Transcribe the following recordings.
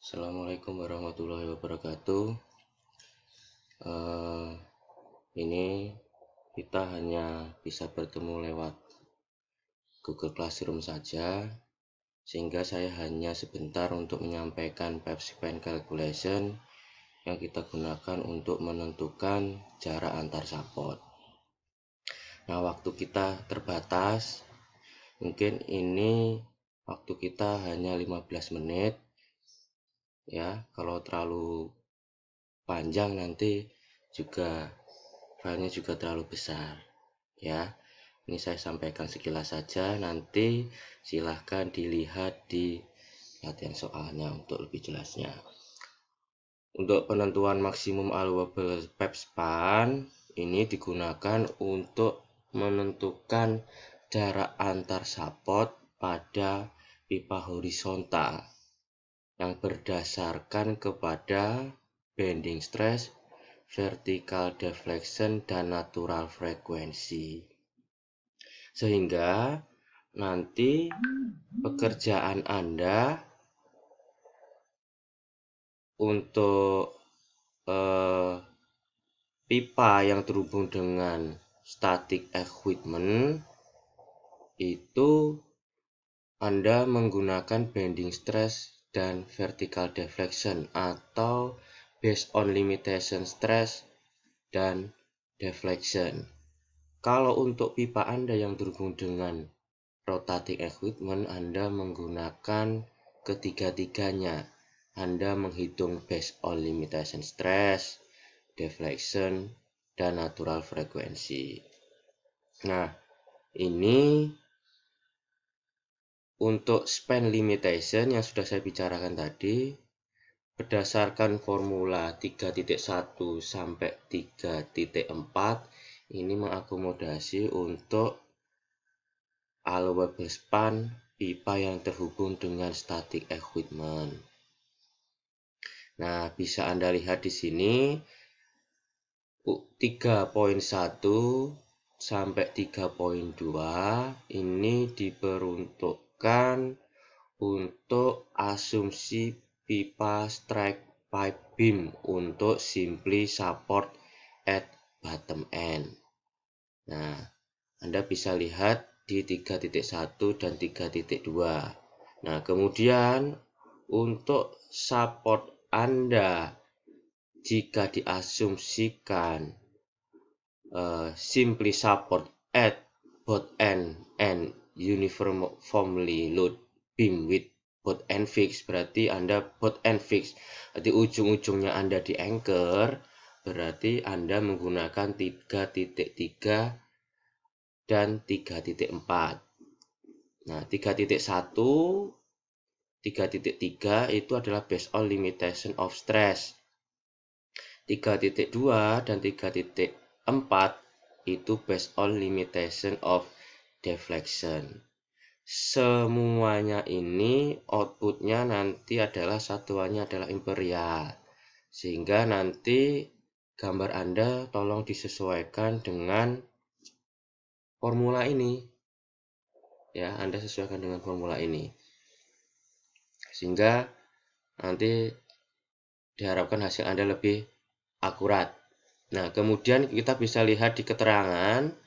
Assalamualaikum warahmatullahi wabarakatuh. Ini kita hanya bisa bertemu lewat Google Classroom saja, sehingga saya hanya sebentar untuk menyampaikan Pepsi Pen Calculation yang kita gunakan untuk menentukan jarak antar sapot. Nah, waktu kita terbatas, mungkin ini waktu kita hanya 15 menit. Ya, kalau terlalu panjang nanti juga filenya juga terlalu besar. Ya, ini saya sampaikan sekilas saja, nanti silahkan dilihat di latihan soalnya untuk lebih jelasnya. Untuk penentuan maksimum allowable PEP-span ini digunakan untuk menentukan jarak antar sapot pada pipa horizontal yang berdasarkan kepada bending stress, vertical deflection, dan natural frequency. Sehingga nanti pekerjaan Anda untuk pipa yang terhubung dengan static equipment itu Anda menggunakan bending stress dan vertical deflection atau based on limitation stress dan deflection. Kalau untuk pipa Anda yang terhubung dengan rotating equipment, Anda menggunakan ketiga-tiganya. Anda menghitung based on limitation stress, deflection, dan natural frequency. Nah, ini untuk span limitation yang sudah saya bicarakan tadi, berdasarkan formula 3.1 sampai 3.4, ini mengakomodasi untuk allowable span pipa yang terhubung dengan static equipment. Nah, bisa Anda lihat di sini 3.1 sampai 3.2 ini diperuntukkan untuk asumsi pipa strike pipe beam untuk simply support at bottom end. Nah, Anda bisa lihat di 3.1 dan 3.2. Nah, kemudian untuk support Anda jika diasumsikan simply support at both end and uniformly load beam with both end fix, berarti Anda both end fix, berarti ujung-ujungnya Anda di anchor, berarti Anda menggunakan 3.3 dan 3.4. Nah, 3.1, 3.3 itu adalah based on limitation of stress. 3.2 dan 3.4 itu based on limitation of deflection. Semuanya ini outputnya nanti adalah satuannya adalah imperial. Sehingga nanti gambar Anda tolong disesuaikan dengan formula ini. Ya, Anda sesuaikan dengan formula ini. Sehingga nanti diharapkan hasil Anda lebih akurat. Nah, kemudian kita bisa lihat di keterangan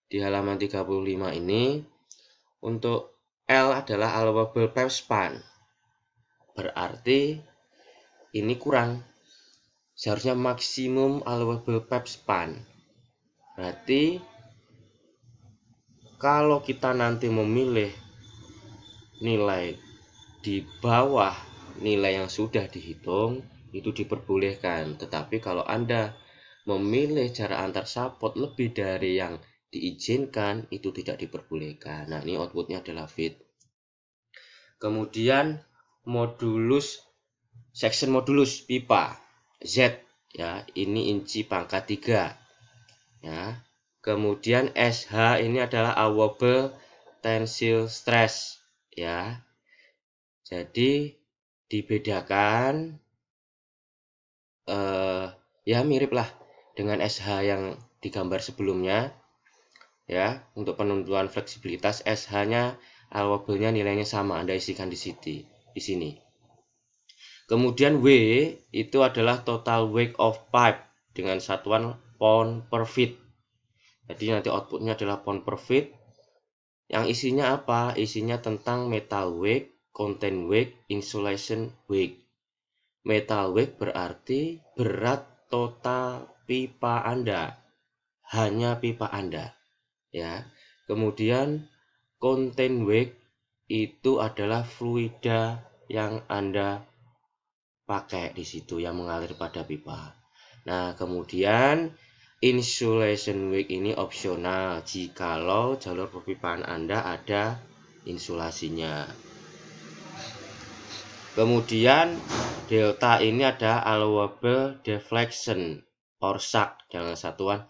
di halaman 35 ini, untuk L adalah allowable pipe span. Berarti ini kurang. Seharusnya maksimum allowable pipe span. Berarti kalau kita nanti memilih nilai di bawah nilai yang sudah dihitung, itu diperbolehkan. Tetapi kalau Anda memilih jarak antar sapot lebih dari yang diizinkan, itu tidak diperbolehkan. Nah, ini outputnya adalah fit. Kemudian section modulus pipa Z, ya, ini inci pangkat 3. Ya. Kemudian SH ini adalah allowable tensile stress, ya. Jadi dibedakan, ya mirip lah dengan SH yang digambar sebelumnya. Ya, untuk penentuan fleksibilitas SH-nya allowable-nya nilainya sama, Anda isikan di sini. Kemudian W itu adalah total weight of pipe dengan satuan pound per feet. Jadi nanti outputnya adalah pound per feet. Yang isinya apa? Isinya tentang metal weight, content weight, insulation weight. Metal weight berarti berat total pipa Anda. Hanya pipa Anda. Ya. Kemudian content weight itu adalah fluida yang Anda pakai di situ yang mengalir pada pipa. Nah, kemudian insulation weight ini opsional jikalau jalur perpipaan Anda ada insulasinya. Kemudian delta ini ada allowable deflection or sag dengan satuan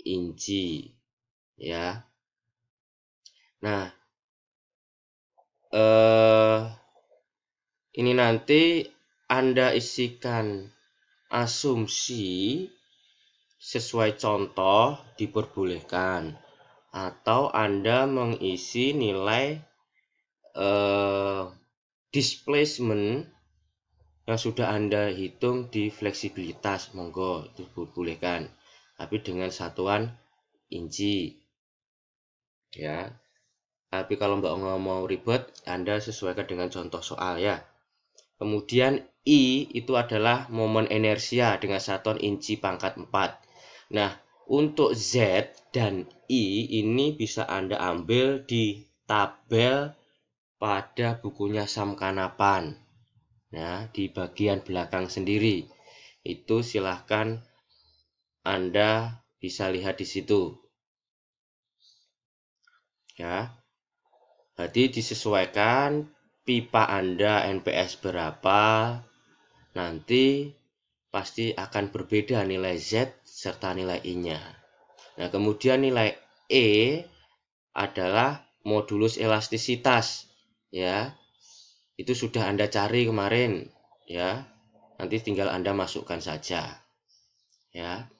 inci, ya. Nah, ini nanti Anda isikan asumsi sesuai contoh diperbolehkan, atau Anda mengisi nilai displacement yang sudah Anda hitung di fleksibilitas, monggo diperbolehkan, tapi dengan satuan inci, ya. Tapi kalau nggak mau ribet, Anda sesuaikan dengan contoh soal, ya. Kemudian I itu adalah momen inersia dengan satuan inci pangkat 4. Nah, untuk Z dan I ini bisa Anda ambil di tabel pada bukunya Sam Kanapan. Nah, di bagian belakang sendiri. Itu silahkan Anda bisa lihat di situ. Ya. Jadi disesuaikan pipa Anda NPS berapa, nanti pasti akan berbeda nilai Z serta nilai I-nya. Nah, kemudian nilai E adalah modulus elastisitas, ya. Itu sudah Anda cari kemarin, ya. Nanti tinggal Anda masukkan saja, ya.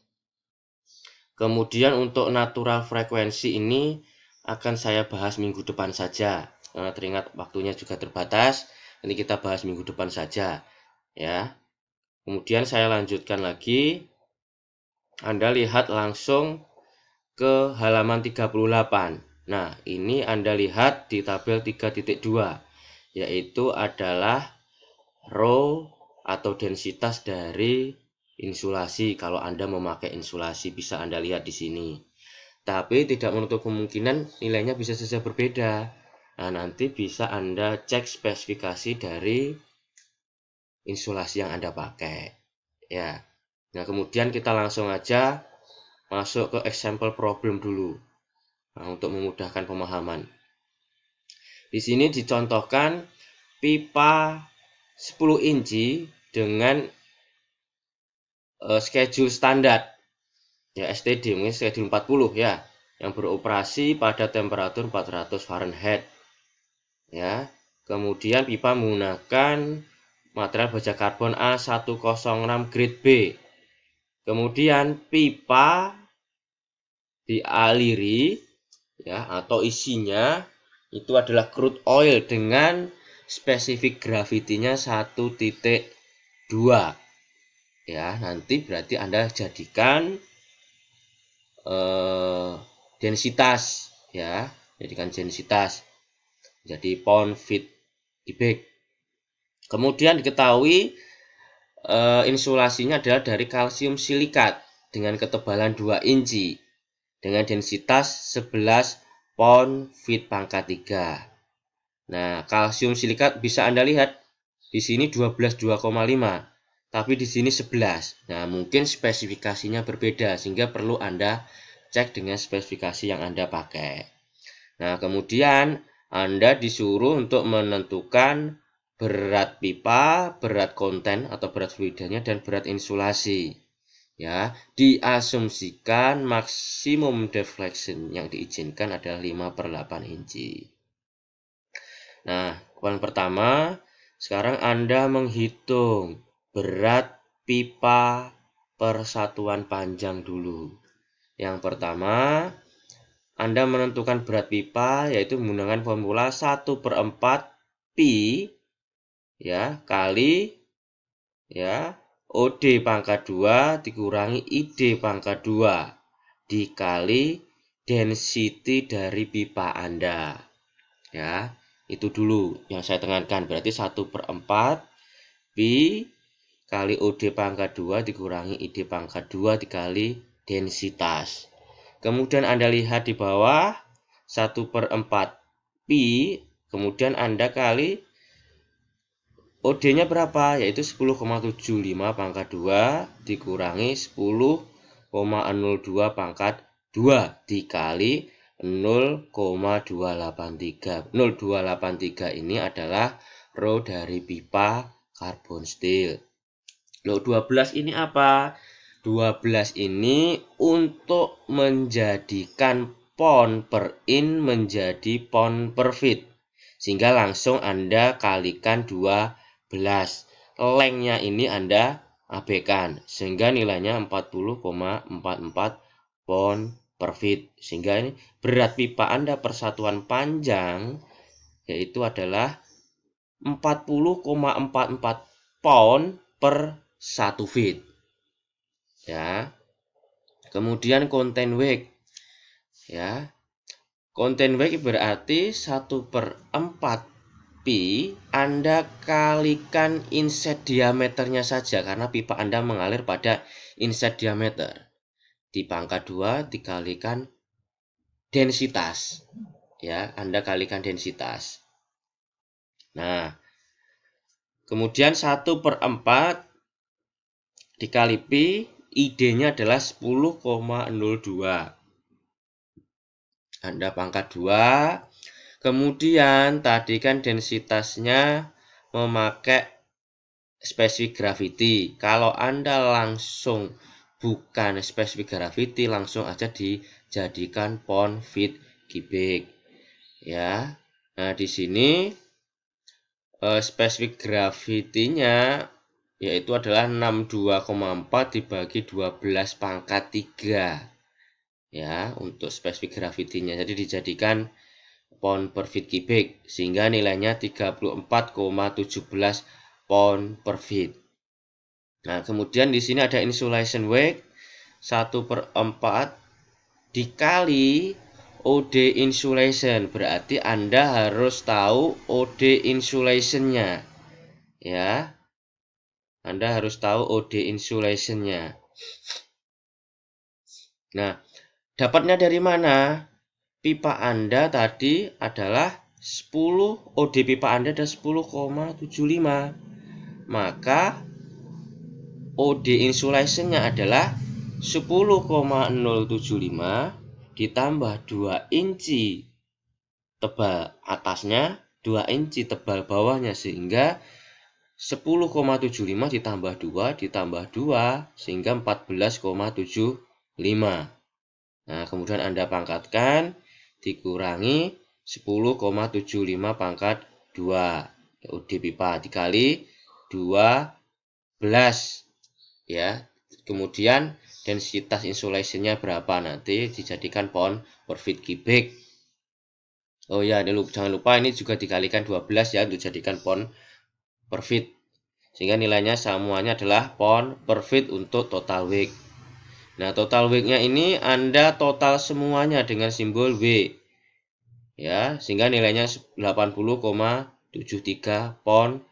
Kemudian untuk natural frekuensi ini akan saya bahas minggu depan saja. Karena teringat waktunya juga terbatas, nanti kita bahas minggu depan saja, ya. Kemudian saya lanjutkan lagi. Anda lihat langsung ke halaman 38. Nah, ini Anda lihat di tabel 3.2, yaitu adalah rho atau densitas dari insulasi. Kalau Anda memakai insulasi, bisa Anda lihat di sini. Tapi tidak menutup kemungkinan nilainya bisa saja berbeda. Nah, nanti bisa Anda cek spesifikasi dari insulasi yang Anda pakai, ya. Nah, kemudian kita langsung aja masuk ke example problem dulu. Nah, untuk memudahkan pemahaman. Di sini dicontohkan pipa 10 inci dengan schedule standar, ya, STD, mungkin schedule 40, ya, yang beroperasi pada temperatur 400 Fahrenheit, ya. Kemudian pipa menggunakan material baja karbon A106 grade B. Kemudian pipa dialiri, ya, atau isinya itu adalah crude oil dengan spesifik gravitinya 1.2. Ya, nanti berarti Anda jadikan densitas, ya, jadikan densitas jadi pound feet cubic. Kemudian diketahui insulasinya adalah dari kalsium silikat dengan ketebalan 2 inci dengan densitas 11 pound feet pangkat 3. Nah, kalsium silikat bisa Anda lihat di sini 12,2,5. Tapi di sini 11. Nah, mungkin spesifikasinya berbeda sehingga perlu Anda cek dengan spesifikasi yang Anda pakai. Nah, kemudian Anda disuruh untuk menentukan berat pipa, berat konten atau berat fluidanya, dan berat insulasi. Ya, diasumsikan maksimum deflection yang diizinkan adalah 5/8 inci. Nah, poin pertama, sekarang Anda menghitung berat pipa per satuan panjang dulu. Yang pertama, Anda menentukan berat pipa yaitu menggunakan formula 1/4 pi, ya, kali ya. OD pangkat 2 dikurangi ID pangkat 2 dikali density dari pipa Anda. Ya, itu dulu yang saya tekankan. Berarti 1/4 Pi kali OD pangkat 2 dikurangi ID pangkat 2 dikali densitas. Kemudian Anda lihat di bawah 1/4 Pi, kemudian Anda kali OD-nya berapa? Yaitu 10,75 pangkat 2 dikurangi 10,02 pangkat 2 dikali 0,283. 0,283 ini adalah rho dari pipa karbon steel. Loh, 12 ini apa? 12 ini untuk menjadikan pound per in menjadi pound per feet. Sehingga langsung Anda kalikan 12. Lengthnya ini Anda abaikan. Sehingga nilainya 40,44 pound per feet. Sehingga ini berat pipa Anda persatuan panjang yaitu adalah 40,44 pound per 1 feet. Ya. Kemudian content weight. Ya. Content weight berarti 1/4 Pi Anda kalikan inset diameternya saja karena pipa Anda mengalir pada inset diameter. Di pangkat 2 dikalikan densitas. Ya, Anda kalikan densitas. Nah, kemudian 1/4 dikali Pi, ID-nya adalah 10,02. Anda pangkat 2. Kemudian tadi kan densitasnya memakai spesifik gravity. Kalau Anda langsung bukan spesifik gravity, langsung aja dijadikan pound feet cubic. Ya. Nah, di sini spesifik gravity-nya yaitu adalah 62,4 dibagi 12 pangkat 3. Ya, untuk spesifik gravity-nya. Jadi dijadikan pound per feet cubic sehingga nilainya 34,17 pound per feet. Nah, kemudian di sini ada insulation weight 1/4 dikali OD insulation. Berarti Anda harus tahu OD insulation-nya. Ya. Anda harus tahu OD insulation-nya. Nah, dapatnya dari mana? Pipa Anda tadi adalah 10, OD pipa Anda adalah 10,75. Maka OD insulation-nya adalah 10,075 ditambah 2 inci tebal atasnya, 2 inci tebal bawahnya, sehingga 10,75 ditambah 2 ditambah 2 sehingga 14,75. Nah, kemudian Anda pangkatkan dikurangi 10,75 pangkat 2 OD pipa dikali 12 ya. Kemudian densitas insulation-nya berapa nanti dijadikan pound per feet cubic. Oh ya, jangan lupa ini juga dikalikan 12 ya untuk jadikan pound per feet. Sehingga nilainya semuanya adalah pound per feet untuk total weight. Nah, total weight-nya ini Anda total semuanya dengan simbol W. Ya, sehingga nilainya 80,73 pound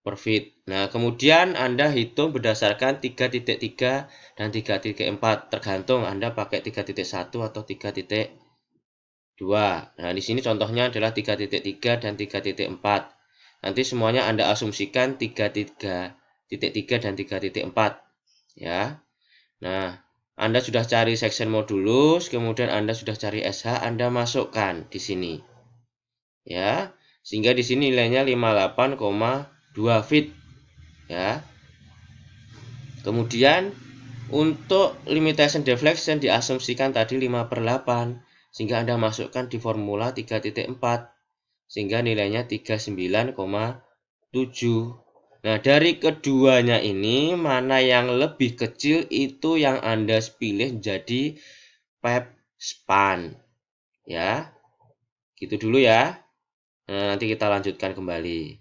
per feet. Nah, kemudian Anda hitung berdasarkan 3.3 dan 3.4. Tergantung Anda pakai 3.1 atau 3.2. Nah, di sini contohnya adalah 3.3 dan 3.4. Nanti semuanya Anda asumsikan 3.3 dan 3.4. Ya. Nah, Anda sudah cari section modulus, kemudian Anda sudah cari SH, Anda masukkan di sini. Ya, sehingga di sini nilainya 58,2 feet. Ya. Kemudian untuk limitation deflection diasumsikan tadi 5/8, sehingga Anda masukkan di formula 3.4, sehingga nilainya 39,7. Nah, dari keduanya ini, mana yang lebih kecil itu yang Anda pilih jadi pipe span. Ya, gitu dulu ya. Nah, nanti kita lanjutkan kembali.